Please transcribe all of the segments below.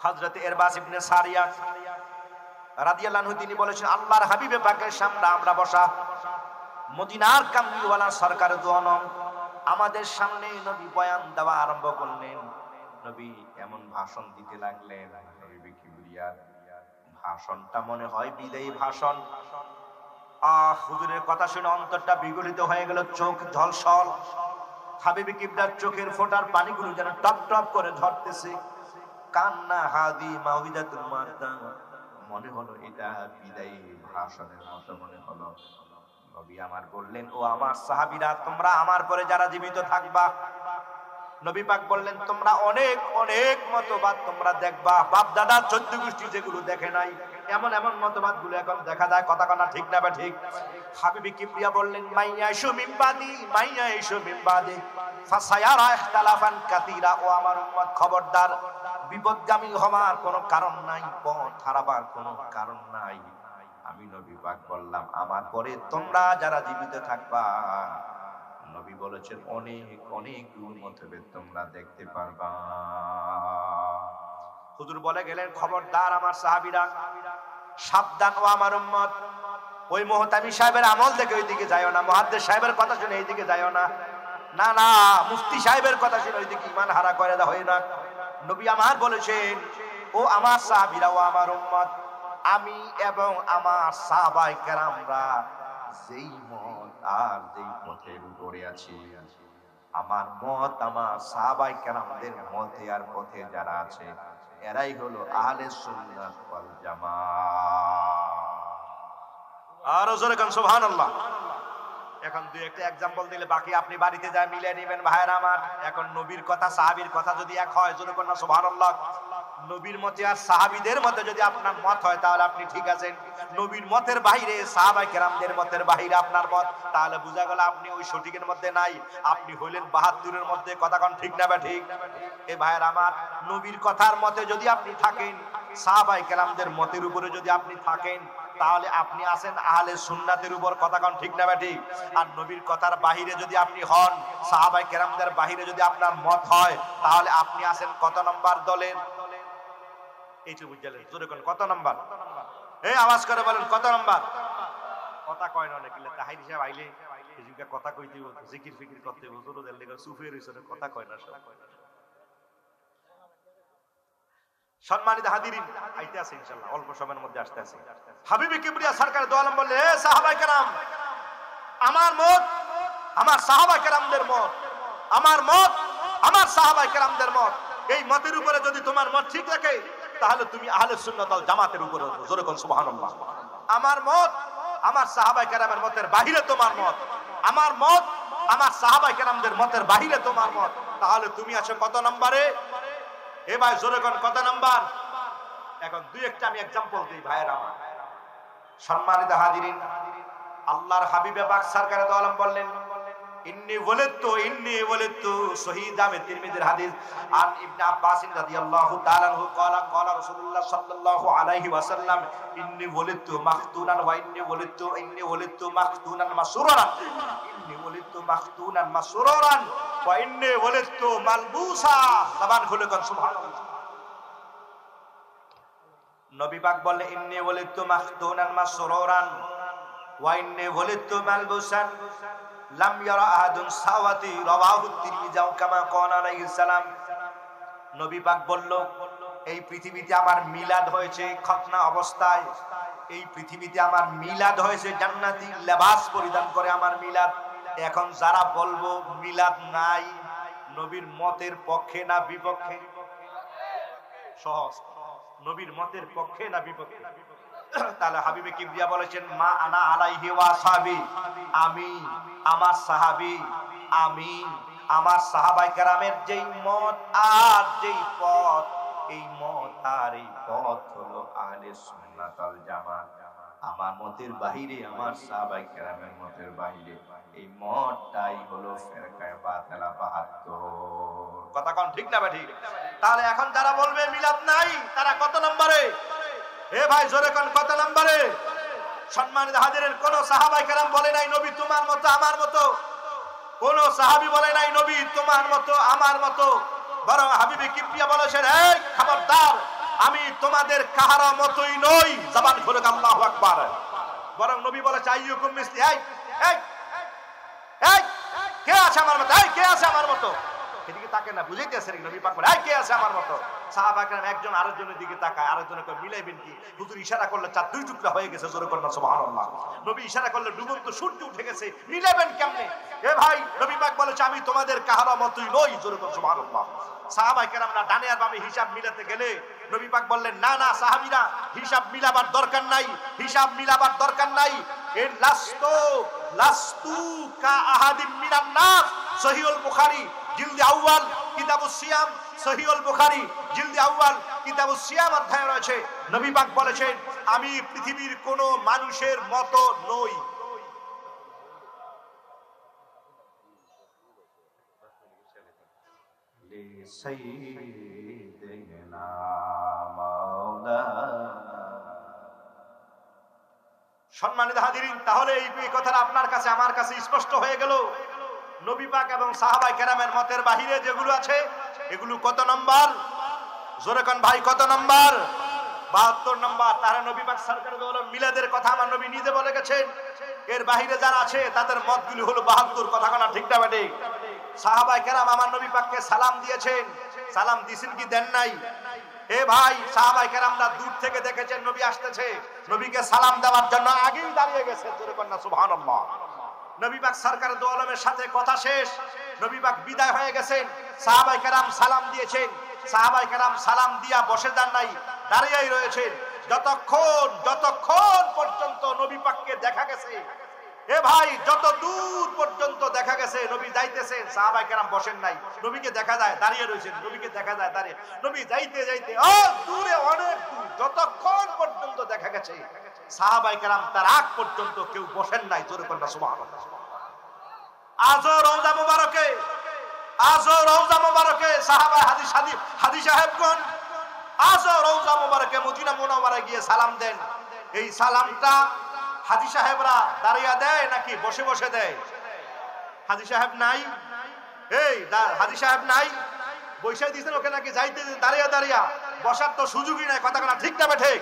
হযরত ইরবাস ইবনে সারিয়া রাদিয়াল্লাহু আনহু তিনি বলেছেন, আল্লাহর হাবিবে পাকের সামনে আমরা বসা, মদিনার কামলিওয়ালা সরকার দু আলম আমাদের সামনে নবী বয়ান দেওয়া আরম্ভ করলেন। নবী এমন ভাষণ দিতে লাগলেন, নবী কিবরিয়ার ভাষণটা মনে হয় বিদায়ী ভাষণ। হুজুরের কথা শুনে অন্তরটা বিগলিত হয়ে গেল, চোখ ঝলসল। হাবিব কিবরিয়ার চোখের ফোঁটার পানিগুলো যেন টপ টপ করে ঝরতেছে। কান্না হাদি মাউইদাতুল মুআদ্দা, মনে হলো এটা বিদায়ী ভাষণের মতো মনে হলো। নবী আমার বললেন, ও আমার সাহাবীরা, তোমরা আমার পরে যারা জীবিত থাকবা, নবী পাক বললেন, তোমরা অনেক অনেক মতবাদ তোমরা দেখবা, বাপ দাদা 14 গোষ্ঠী যেগুলো দেখে নাই এমন এমন মতবাদ গুলো এখন দেখা যায়। কথা কানা ঠিক না? ঠিক। হাবিব কিবরিয়া বললেন, মাইয়াশু মিনবাদি, মাইয়াশু মিনবাদি ফাসায়ারা ইখতিলাফান কাসীরা। ও আমার উম্মত, খবরদার, বিপদগামী হওয়ার কোনো কারণ নাই, পথ হারাবার কোনো কারণ নাই। আমি নবী পাক বললাম, আমার পরে তোমরা যারা জীবিত থাকবা, নবী বলেছেন অনেক অনেক মতভেদ তোমরা দেখতে পারবা। হুজুর বলে গেলেন, খবরদার আমার সাহাবীরা, সাবধান ও আমার উম্মত, ওই মুহতামি সাহেবের আমল দেখে ওইদিকে যাইও না, মুহাদ্দিস সাহেবের কথা শুনে এইদিকে যাইও না, না না, মুফতি সাহেবের কথা শুনে ওইদিকে ঈমান হারা করে দেওয়া হয় না। নবী আমার বলেছেন, ও আমার সাহাবীরা, ও আমার উম্মত, আমি এবং আমার সাহাবায়ে কেরামরা যেই মত আর যেই পথের উপরে আছি, আমার মত আমার সাহাবায়ে কেরামদের মতে আর পথে যারা আছে, এরাই হলো আহলে সুন্নাত ওয়াল জামাত। আর জোরে কান সুবহানাল্লাহ। এখন দুই একটা एग्जांपल দিলে বাকি আপনি বাড়িতে যায় মিলে নেবেন ভাইরা আমার। এখন নবীর কথা সাহাবীর কথা যদি এক হয়, জোরে কোন সুবহানাল্লাহ। নবীর মতে আর সাহাবীদের মতে যদি আপনার মত হয়, তাহলে আপনি ঠিক আছেন। নবীর মতের বাইরে, সাহাবায়ে কেরামদের মতের বাইরে আপনার মত, তাহলে বোঝা গেল আপনি ওই সঠিকের মধ্যে নাই, আপনি হইলেন 72 মধ্যে। কথা কোন ঠিক না? ঠিক। এই ভাইরা আমার, নবীর কথার মতে যদি আপনি থাকেন, সাহাবায়ে কেরামদের মতের উপরে যদি আপনি থাকেন, তাহলে আপনি আছেন আহলে সুন্নাতের উপর। কথা কোন ঠিক না? ঠিক। আর নবীর কথার বাহিরে যদি আপনি হন, সাহাবায়ে কেরামদের বাহিরে যদি আপনার মত হয়, তাহলে আপনি আছেন কত নম্বর দলের? এইটা বুঝলেন? জোরে কোন কত নম্বর? এই আওয়াজ করে বলেন, কত নম্বর? কথা কয় না অনেক, তাহাই হিসাব আইলে এদিকে কথা কইতে হতো, জিকির ফিকির করতে হতো, জোরদের লেগে চুপে রইছে, কথা কয় না সব। সম্মানিত হাজিরিন, আইতে আছে ইনশাআল্লাহ, অল্প সময়ের মধ্যে আসতে আছে। হাবিব কিবরিয়া সরকার দু আলম বললেন, হে সাহাবায়ে কেরাম, আমার মত আমার সাহাবায়ে কেরামদের মত, আমার মত আমার সাহাবায়ে কেরামদের মত, এই মতের উপরে যদি তোমার মত ঠিক থাকে, তাহলে তুমি আহলে সুন্নাত ওয়াল জামাতের উপরে। জোরে কোন সুবহানাল্লাহ। আমার মত আমার সাহাবায়ে কেরামের মতের বাহিরে তোমার মত, আমার মত আমার সাহাবায়ে কেরামদের মতের বাহিরে তোমার মত, তাহলে তুমি আছো কত নম্বরে? এ ভাই জোরে কোন কত নাম্বার? এখন দুই একটা আমি एग्जांपल দেই ভাইয়ের আমার। সম্মানিত হাজিরিন, আল্লাহর হাবিবে পাক সরকার দু আলম বললেন, ইন্নী ওয়ালিদতু সহিহ জামে তিরমিজির হাদিস আন ইবনে আব্বাস রাদিয়াল্লাহু তাআলা আনহু ক্বালা ক্বালা রাসূলুল্লাহ সাল্লাল্লাহু আলাইহি ওয়াসাল্লাম, ইন্নী ওয়ালিদতু মাখতুনান ওয়া ইন্নী ওয়ালিদতু মাখতুনান মাসরুরান, ইন্নী ওয়ালিদতু মাখতুনান মাসরুরান ওয়া ইন্নী ওয়ালিদতু মালবুসা। জবান খুলে কোন সুবহানাল্লাহ। নবী পাক বললেন, ইন্নী ওয়ালিদতু মাখতুনান মাসরুরান ওয়া ইন্নী ওয়ালিদতু মালবুসান লাম ইয়ারা আহাদুন সাওয়াতি, রাওয়াহু তিরমিজি কামা ক্বালা আলাইহিস সালাম। নবী পাক বলল, এই পৃথিবীতে আমার মিলাদ হয়েছে খতনা অবস্থায়, এই পৃথিবীতে আমার মিলাদ হয়েছে জান্নাতি লেবাস পরিধান করে আমার মিলাদ। এখন যারা বলবো মিলাদ নাই, নবীর মতের পক্ষে না বিপক্ষে? সহজ, নবীর মতের পক্ষে না বিপক্ষে? তাহলে হাবিবে কিবরিয়া বলেছেন, মা আনা আলাইহি ওয়া আসহাবি, আমি আমার সাহাবী, আমি আমার সাহাবায়ে কেরামের যেই মত আর যেই পথ, এই মত আর এই পথ হলো আহলে সুন্নাত ওয়াল জামাত। আমার মতের বাহিরে, আমার সাহাবায়ে কেরামের মতের বাহিরে এই মতটাই হলো ফিরকায়ে বাতিলা 72। কথা কোন ঠিক না? ঠিক। তাহলে এখন যারা বলবে মিলাদ নাই, তারা কত নম্বরে? এ ভাই জোরে কোন কত নম্বরে? সম্মানিত হাজিরের, কোন সাহাবায়ে কেরাম বলে নাই নবী তোমার মতো আমার মতো, কোন সাহাবী বলে নাই নবী তোমার মতো আমার মতো, বরং হাবিবে কিবরিয়া বলেছেন, এই খবরদার, আমি তোমাদের কাহারো মতই নই। জবান খুলে আল্লাহু আকবার। বরং নবী বলেছে আইয়ুকুম মিসলি, এই এই এই কে আছে আমার মতো, এই কে আছে আমার মতো, এদিকে তাকে না বুঝাইতেছে নবী পাক বলে এই কে আছে আমার মতো। সাহাবা کرام একজন আরেকজনের দিকে তাকায়, আরেকজনকে মিলাইবেন কি? হুজুর ইশারা করলে চার দুই টুকরা হয়ে গেছে, জোরে করুন সুবহানাল্লাহ। নবী ইশারা করলে ডুবন্ত সূর্য উঠে গেছে, মিলাবেন কেমনে? এ ভাই, নবী পাক বলেছে আমি তোমাদের কাহারো মতই নই, জোরে করুন সুবহানাল্লাহ। সাহাবা کرامরা ডানে আর বামে হিসাব মিলাতে গেলে নবী পাক বললেন না না সাহাবীরা, হিসাব মিলাবার দরকার নাই, হিসাব মিলাবার দরকার নাই। এর লাস্তু কা আহাদিম মিনান নাস, সহিহুল বুখারী জিলদ আউয়াল কিতাবুস সিয়াম, সহিহুল বুখারী জিলদ আউয়াল কিতাবুস সিয়াম অধ্যায়ে রয়েছে। নবী পাক বলেছেন আমি পৃথিবীর কোন মানুষের মতো নই। সাইয়্যিদিনা মাওলানা। সম্মানিত হাজিরিন, তাহলে এই কথাটা আপনার কাছে আমার কাছে স্পষ্ট হয়ে গেল। নবী পাক এবং সাহাবায়ে কেরামের মতের বাহিরে যেগুলো আছে এগুলো কত নম্বর? জোরে কোন ভাই, কত নম্বর? 72 নম্বর। তারা নবী পাক সরকার দো আলম মিলাদের কথা আমার নবী নিজে বলে গেছেন। এর বাহিরে যারা আছে তাদের মতগুলি হলো 72। কথা কোনা ঠিক না বেঠিক? সাহাবায়ে কেরাম আমার নবী পাককে সালাম দিয়েছেন, সালাম দিয়েছেন কি দেন নাই? এ ভাই, সাহাবায়ে কেরামরা দূর থেকে দেখেছেন নবী আসতেছে, নবীকে সালাম দেওয়ার জন্য আগেই দাঁড়িয়ে গেছে, জোরে কোন সুবহানাল্লাহ। নবী পাক সরকার দো আলমের সাথে কথা শেষ, নবী পাক বিদায় হয়ে গেছেন, সাহাবায়ে কেরাম সালাম দিয়েছেন, সাহাবায়ে কেরাম সালাম দিয়া বসে যান নাই, দাঁড়িয়েই রয়েছেন যতক্ষণ পর্যন্ত নবী পাককে দেখা গেছে। এ ভাই, যত দূর পর্যন্ত দেখা গেছে নবী যাইতেছেন, সাহাবায়ে কেরাম বসেন নাই, নবীকে দেখা যায় দাঁড়িয়ে রয়েছেন, নবীকে দেখা যায় দাঁড়িয়ে, নবী যাইতে যাইতে দূরে অনেক দূর, যতক্ষণ পর্যন্ত দেখা গেছে সাহাবায়ে কেরাম তার আগ পর্যন্ত কেউ বসেন নাই, জোরে কোন সুবহানাল্লাহ। আজও রওজা মুবারকে সাহাবা হাদি সাহেবগণ আজও রওজা মুবারকে মদিনা মুনাওয়ারায় গিয়ে সালাম দেন। এই সালামটা হাজি সাহেবরা দাঁড়িয়ে দেয় নাকি বসে বসে দেয়? হাজি সাহেব নাই, এই হাজি সাহেব নাই, বৈশাখ দিয়েছেন ওকে নাকি যাইতে দাঁড়িয়ে দাঁড়িয়ে, বসার তো সুযোগই নাই। কথা না ঠিক না বেঠিক?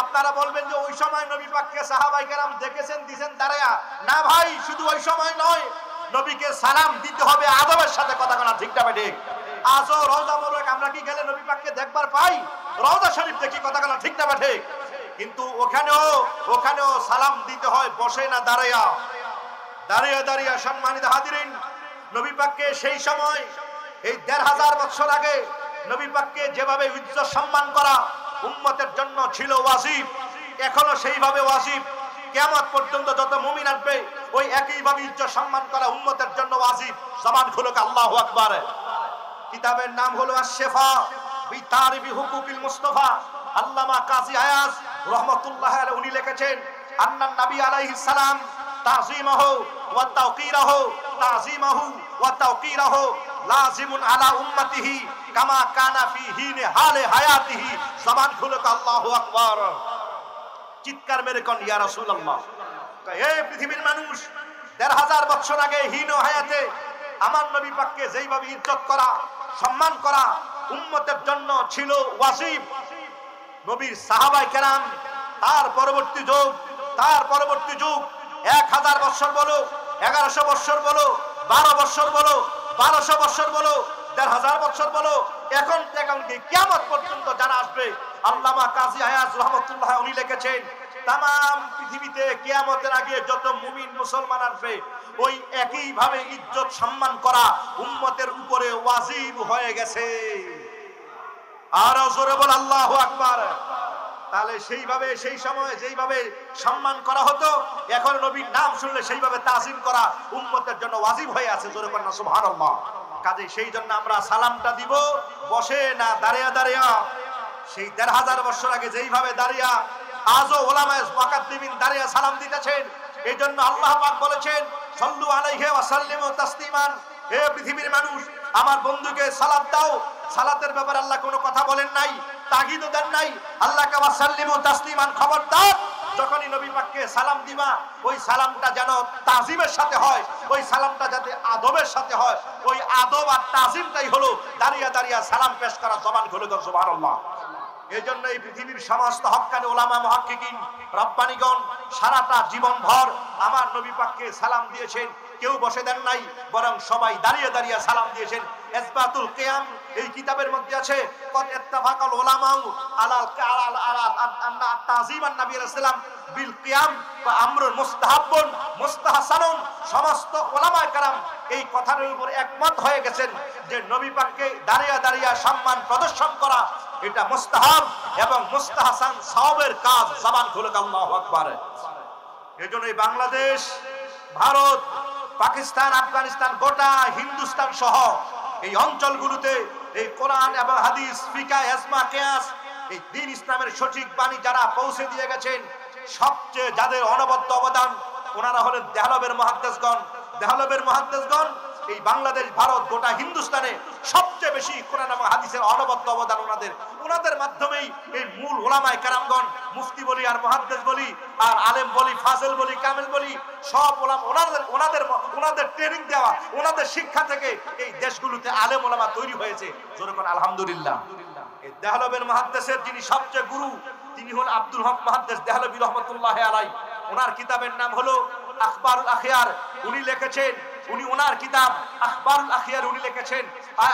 আপনারা বলবেন যে ওই সময় নবী পাককে সাহাবায়ে কেরাম দেখেছেন, দিয়েছেন দাঁড়িয়ে। না ভাই, শুধু ওই সময় নয়, নবীকে সালাম দিতে হবে আদবের সাথে। কথা না ঠিক না বেঠিক? আজও রওজা মুবারক আমরা কি গেলে নবী পাককে দেখবার পাই? রওজা শরীফ দেখি। কথা না ঠিক না বেঠিক? কিন্তু ওখানেও সালাম দিতে হয় বসে না দাঁড়িয়ে দাঁড়িয়ে। সম্মানিত হাজিরিন, নবী পাককে সেই সময় এই ১৫০০ বছর আগে নবী পাককে যেভাবে ইজ্জত সম্মান করা উম্মতের জন্য ছিল ওয়াজিব, এখনো সেইভাবে ওয়াজিব। কিয়ামত পর্যন্ত যত মুমিন আসবে ওই একইভাবে ইজ্জত সম্মান করা উম্মতের জন্য ওয়াজিব। জবান খুলুক আল্লাহু আকবার। কিতাবের নাম হলো আশ-শিফা বি তারিফি হুকুকিল মুস্তাফা। আল্লামা কাজী আয়াজ রাহমাতুল্লাহ আলাইহি উনি লিখেছেন আন্নান নবী আলাইহিস সালাম তাযীমাহু ওয়া তাওকীরাহু লাযিমুন আলা উম্মতিহি কামা কানা ফি হিনে হালে হায়াতিহি। জবান খুলুক আল্লাহু আকবার। চিৎকার মেরে কোন ইয়া রাসূলুল্লাহ। এই পৃথিবীর মানুষ ১৫০০ বছর আগে হীন হায়াতে আমার নবী পাককে যেইভাবে ইজ্জত করা সম্মান করা উম্মতের জন্য ছিল ওয়াজিব, নবীর সাহাবায়ে কেরাম তার পরবর্তী যুগ ১০০০ বছর বলো, ১১০০ বছর বলো, ১২ বছর বলো, ১২০০ বছর বলো, ১৫০০ বছর বলো, এখন থেকে কিয়ামত পর্যন্ত যারা আসবে, আল্লামা কাজী আয়াজ রাহমাতুল্লাহ উনি লিখেছেন তামাম পৃথিবীতে কিয়ামতের আগে যত মুমিন মুসলমান আসবে ওই একইভাবে ইজ্জত সম্মান করা উম্মতের উপরে ওয়াজিব হয়ে গেছে। আর জোরে বল আল্লাহু আকবার। তাহলে সেইভাবে সেই সময় যেইভাবে সম্মান করা হতো, এখন নবীর নাম শুনলে সেইভাবে তাজিম করা উম্মতের জন্য ওয়াজিব হয়ে আছে। জোরে বল না সুবহানাল্লাহ। কাজে সেই জন্য আমরা সালামটা দিব বসে না দাঁড়িয়ে দাঁড়িয়ে। সেই ১৫০০ বছর আগে যেইভাবে দাঁড়িয়ে আজও ওলামায়ে মুকাদ্দিমিন দাঁড়িয়ে সালাম দিতেছেন। এই জন্য আল্লাহ পাক বলেছেন সাল্লু আলাইহি ওয়া সাল্লিমু তাসলিমান। হে পৃথিবীর মানুষ, আমার বন্ধুকে সালাত দাও। সালাতের ব্যাপারে আল্লাহ কোনো কথা বলেন নাই, তাগিদও দেন নাই। আল্লাহকে ওয়া সাল্লিমু তাসলিমান, খবরদার যখনই নবী পাককে সালাম দিবা ওই সালামটা যেন তাজিমের সাথে হয়, ওই সালামটা যাতে আদবের সাথে হয়। ওই আদব আর তাজিমটাই হলো দাঁড়িয়ে দাঁড়িয়ে সালাম পেশ করা। জবান খুলে দাও সুবহানাল্লাহ। এজন্য এই পৃথিবীর সমস্ত হক্কানি উলামা মুহাক্কিকিন রব্বানিগণ সারাটা জীবনভর আমার নবী পাককে সালাম দিয়েছেন। কেউ বসে দেন নাই, বরং সবাই দাঁড়িয়ে দাঁড়িয়ে সালাম দিয়েছেন। ইসবাতুল কিয়াম এই কিতাবের মধ্যে আছে, কদ ইত্তাফাকাল উলামাউ আলাল আন্না তাযীমান নবী রাসূলুল্লাহ বিল কিয়াম ওয়া আমরুন মুস্তাহাব্বুন মুস্তাহসানুন। সমস্ত উলামায়ে কেরাম এই কথার উপর একমত হয়ে গেছেন যে নবী পাককে দাঁড়িয়ে দাঁড়িয়ে সম্মান প্রদর্শন করা এটা মুস্তাহাব এবং মুস্তাহসান সওয়াবের কাজ। জবান খুলে আল্লাহু আকবার। এজন্য এই বাংলাদেশ, ভারত, পাকিস্তান, আফগানিস্তান, গোটা হিন্দুস্তান সহ এই অঞ্চলগুলোতে এই কোরআন এবং হাদিস, ফিকাহ, ইজমা, কিয়াস, এই দ্বীন ইসলামের সঠিক বাণী যারা পৌঁছে দিয়ে গেছেন, সবচেয়ে যাদের অনবদ্য অবদান ওনারা হলেন দেহলবের মুহাদ্দিসগণ। দেহলবের মুহাদ্দিসগণ এই বাংলাদেশ, ভারত, গোটা হিন্দুস্তানে সবচেয়ে বেশি কোরআন এবং হাদিসের অনবদ্য অবদান ওনাদের মাধ্যমেই এই মূল ওলামায়ে কেরামগণ, মুফতি বলি আর মুহাদ্দিস বলি আর আলেম বলি, ফাজেল বলি, কামেল বলি, সব ওলামা ওনাদের ট্রেনিং দেওয়া, ওনাদের শিক্ষা থেকে এই দেশগুলোতে আলেম ওলামা তৈরি হয়েছে। জোরে কোন আলহামদুলিল্লাহ। এই দেহলবের মুহাদ্দিসের যিনি সবচেয়ে গুরু, তিনি হলেন আব্দুল হক মুহাদ্দিস দেহলভী রাহমাতুল্লাহি আলাইহি। ওনার কিতাবের নাম হলো আখবারুল আখিয়ার। উনি লিখেছেন, ওনার কিতাব আখবারুল আখিয়ার উনি লিখেছেন, आय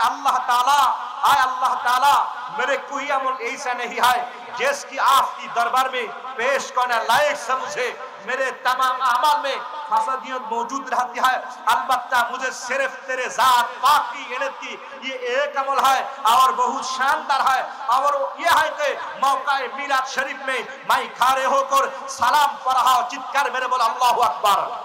अल्लाह ताला मेरे कोई अमल ऐसा नहीं है जिसकी आपकी दरबार में पेश करने लायक समझे। मेरे तमाम अमाल में फसादियत मौजूद रहती है, अलबत्ता मुझे सिर्फ तेरे जात पाक की इनायत की ये एक अमल है और बहुत शानदार है, और ये है कि मौका मिलाद शरीफ में मैं खड़े होकर सलाम पढ़ा, चित्कार मेरे बोला अल्लाहु अकबर।